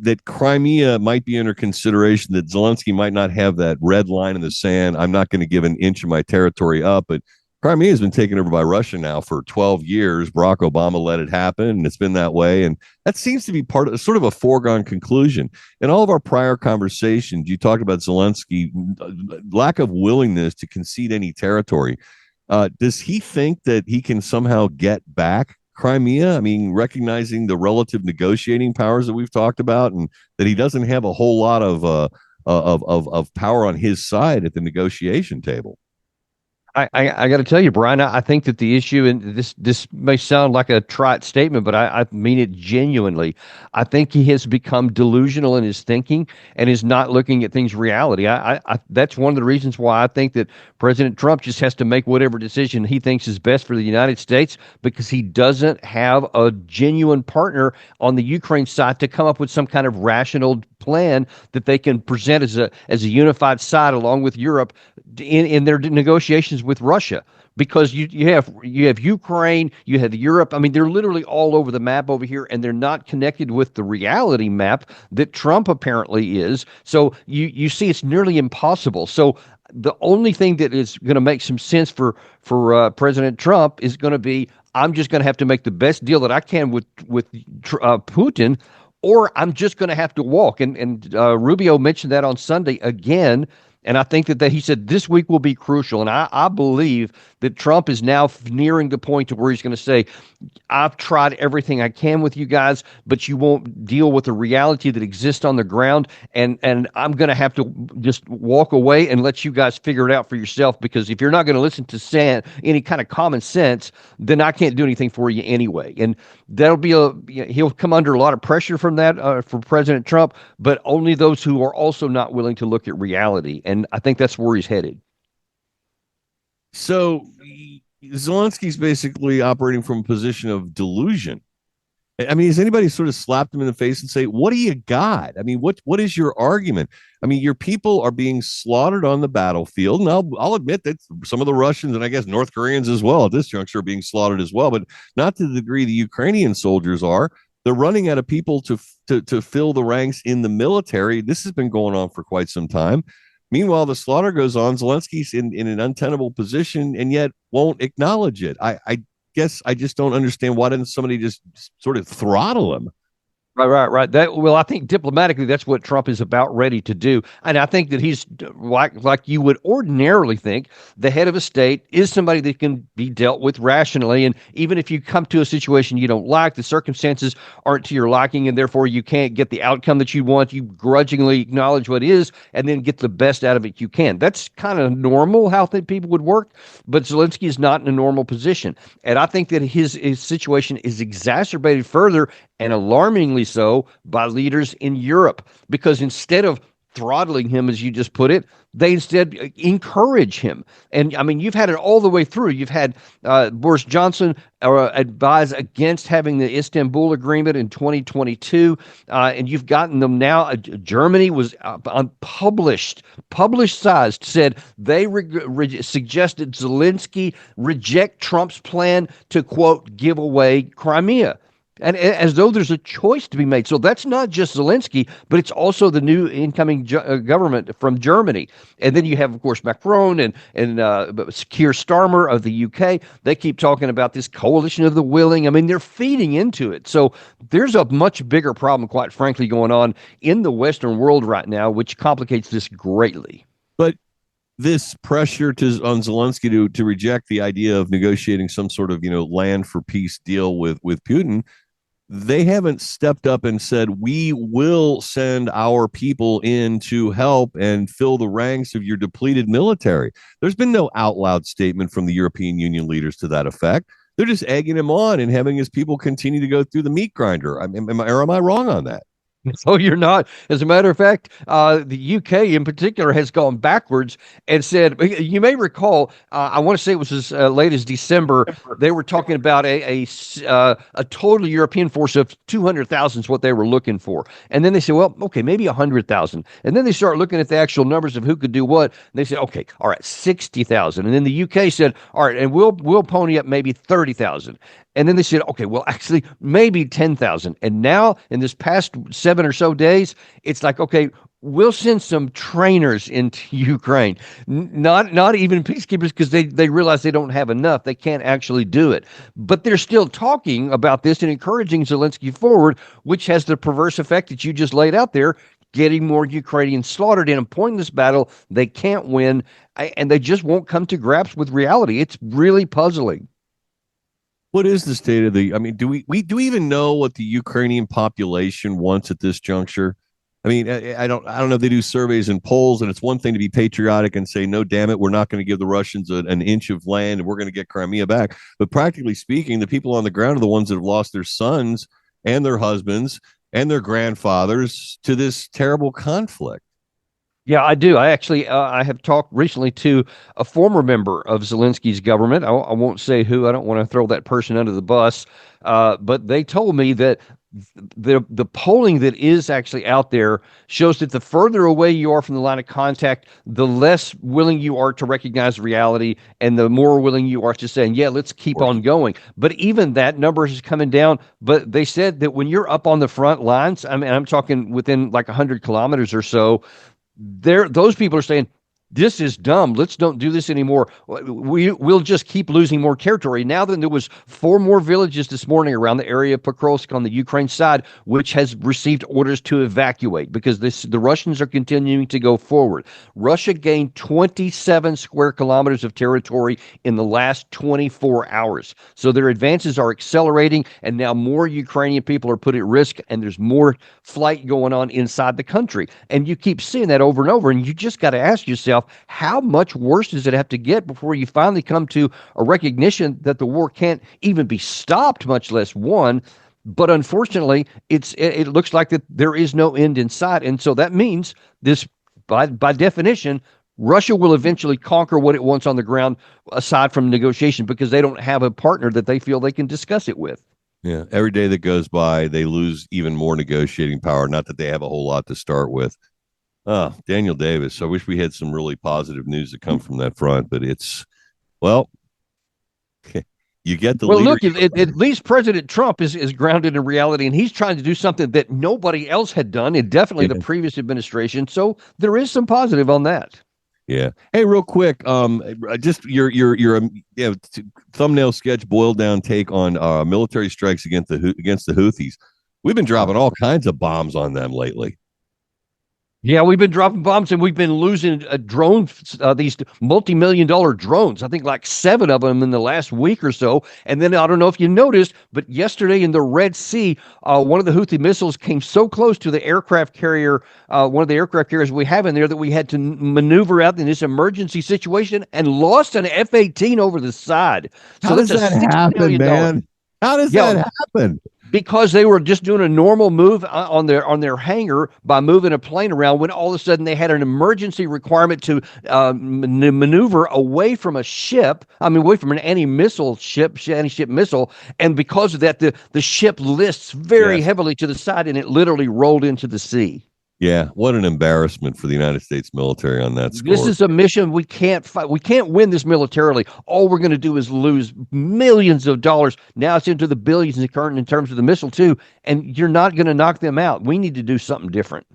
that Crimea might be under consideration, that Zelensky might not have that red line in the sand. I'm not going to give an inch of my territory up, but Crimea has been taken over by Russia now for 12 years. Barack Obama let it happen, and it's been that way. And that seems to be part of sort of a foregone conclusion. In all of our prior conversations, you talked about Zelensky, lack of willingness to concede any territory. Does he think that he can somehow get back Crimea? I mean, recognizing the relative negotiating powers that we've talked about, and that he doesn't have a whole lot of power on his side at the negotiation table. I got to tell you, Brian, I think that the issue, and this may sound like a trite statement, but I mean it genuinely. I think he has become delusional in his thinking and is not looking at things reality. That's one of the reasons why I think that President Trump just has to make whatever decision he thinks is best for the United States, because he doesn't have a genuine partner on the Ukraine side to come up with some kind of rational plan that they can present as a unified side along with Europe in their negotiations with Russia. Because you have Ukraine, you have Europe. I mean, they're literally all over the map over here, and they're not connected with the reality map that Trump apparently is. So you see, it's nearly impossible. So the only thing that is going to make some sense for President Trump is going to be, I'm just going to have to make the best deal that I can with Putin, or I'm just going to have to walk. And Rubio mentioned that on Sunday again. And I think that he said this week will be crucial. And I believe that Trump is now nearing the point to where he's going to say, I've tried everything I can with you guys, but you won't deal with the reality that exists on the ground. And I'm going to have to just walk away and let you guys figure it out for yourself. Because if you're not going to listen to any kind of common sense, then I can't do anything for you anyway. And that'll be he'll come under a lot of pressure from that for President Trump, but only those who are also not willing to look at reality. And I think that's where he's headed. So Zelensky's basically operating from a position of delusion. I mean, has anybody sort of slapped him in the face and say, what do you got? I mean, what is your argument? I mean, your people are being slaughtered on the battlefield. And I'll admit that some of the Russians, and I guess North Koreans as well at this juncture, are being slaughtered as well, but not to the degree the Ukrainian soldiers are. They're running out of people to fill the ranks in the military. This has been going on for quite some time. Meanwhile, the slaughter goes on. Zelensky's in an untenable position and yet won't acknowledge it. I guess I just don't understand, why didn't somebody just sort of throttle him? Right. I think diplomatically, that's what Trump is about ready to do. And I think that he's like you would ordinarily think the head of a state is somebody that can be dealt with rationally. And even if you come to a situation you don't like, the circumstances aren't to your liking, and therefore you can't get the outcome that you want, you grudgingly acknowledge what is and then get the best out of it you can. That's kind of normal how people would work. But Zelensky is not in a normal position. And I think that his situation is exacerbated further, and alarmingly so, by leaders in Europe, because instead of throttling him, as you just put it, they instead encourage him. And I mean, you've had it all the way through. You've had Boris Johnson advise against having the Istanbul Agreement in 2022, and you've gotten them now. Germany was publicized, said they suggested Zelensky reject Trump's plan to, quote, give away Crimea. And as though there's a choice to be made. So that's not just Zelensky, but it's also the new incoming government from Germany. And then you have, of course, Macron and Keir Starmer of the UK. They keep talking about this coalition of the willing. I mean, they're feeding into it. So there's a much bigger problem, quite frankly, going on in the Western world right now, which complicates this greatly. But this pressure on Zelensky to reject the idea of negotiating some sort of land for peace deal with Putin, they haven't stepped up and said, we will send our people in to help and fill the ranks of your depleted military. There's been no out loud statement from the European Union leaders to that effect. They're just egging him on and having his people continue to go through the meat grinder. Am I wrong on that? So you're not. As a matter of fact, the UK in particular has gone backwards and said, you may recall, I want to say it was as late as December, they were talking about a total European force of 200,000 is what they were looking for. And then they said, well, okay, maybe 100,000. And then they start looking at the actual numbers of who could do what. And they said, okay, all right, 60,000. And then the UK said, all right, and we'll pony up maybe 30,000. And then they said, okay, well, actually, maybe 10,000. And now, in this past 7 or so days, it's like, okay, we'll send some trainers into Ukraine, not even peacekeepers, because they realize they don't have enough. They can't actually do it. But they're still talking about this and encouraging Zelensky forward, which has the perverse effect that you just laid out there, getting more Ukrainians slaughtered in a pointless battle they can't win, and they just won't come to grips with reality. It's really puzzling. What is the state of the? I mean, do we even know what the Ukrainian population wants at this juncture? I mean, I don't know if they do surveys and polls, and it's one thing to be patriotic and say, no, damn it, we're not going to give the Russians an inch of land, and we're going to get Crimea back. But practically speaking, the people on the ground are the ones that have lost their sons and their husbands and their grandfathers to this terrible conflict. Yeah, I do. I have talked recently to a former member of Zelensky's government. I won't say who. I don't want to throw that person under the bus. But they told me that the polling that is actually out there shows that the further away you are from the line of contact, the less willing you are to recognize reality, and the more willing you are to say, yeah, let's keep on going. But even that number is coming down. But they said that when you're up on the front lines, I mean, I'm talking within like 100 kilometers or so, those people are saying, this is dumb. Let's don't do this anymore. We'll just keep losing more territory. Now then, there was 4 more villages this morning around the area of Pokrovsk on the Ukraine side, which has received orders to evacuate because the Russians are continuing to go forward. Russia gained 27 square kilometers of territory in the last 24 hours. So their advances are accelerating, and now more Ukrainian people are put at risk, and there's more flight going on inside the country. And you keep seeing that over and over, and you just got to ask yourself, how much worse does it have to get before you finally come to a recognition that the war can't even be stopped, much less won? But unfortunately, it looks like that there is no end in sight. And so that means this, by definition, Russia will eventually conquer what it wants on the ground, aside from negotiation, because they don't have a partner that they feel they can discuss it with. Yeah, every day that goes by, they lose even more negotiating power. Not that they have a whole lot to start with. Oh, Daniel Davis. I wish we had some really positive news to come from that front, but well, you get the Well, leader. look, at least President Trump is grounded in reality, and he's trying to do something that nobody else had done, and definitely the previous administration. So there is some positive on that. Yeah. Hey, real quick, just your thumbnail sketch boiled down take on military strikes against the Houthis. We've been dropping all kinds of bombs on them lately. Yeah, we've been dropping bombs, and we've been losing drones, these multi-million-dollar drones. I think like 7 of them in the last week or so. And then I don't know if you noticed, but yesterday in the Red Sea, one of the Houthi missiles came so close to the aircraft carrier, one of the aircraft carriers we have in there, that we had to maneuver out in this emergency situation and lost an F-18 over the side. How does that happen, man? How does that happen? Because they were just doing a normal move on their hangar by moving a plane around, when all of a sudden they had an emergency requirement to maneuver away from a ship. I mean, away from an anti-ship missile. And because of that, the ship lists very heavily to the side, and it literally rolled into the sea. Yeah, what an embarrassment for the United States military on that score. This is a mission we can't fight. We can't win this militarily. All we're going to do is lose millions of dollars. Now it's into the billions in terms of the missile too, and you're not going to knock them out. We need to do something different.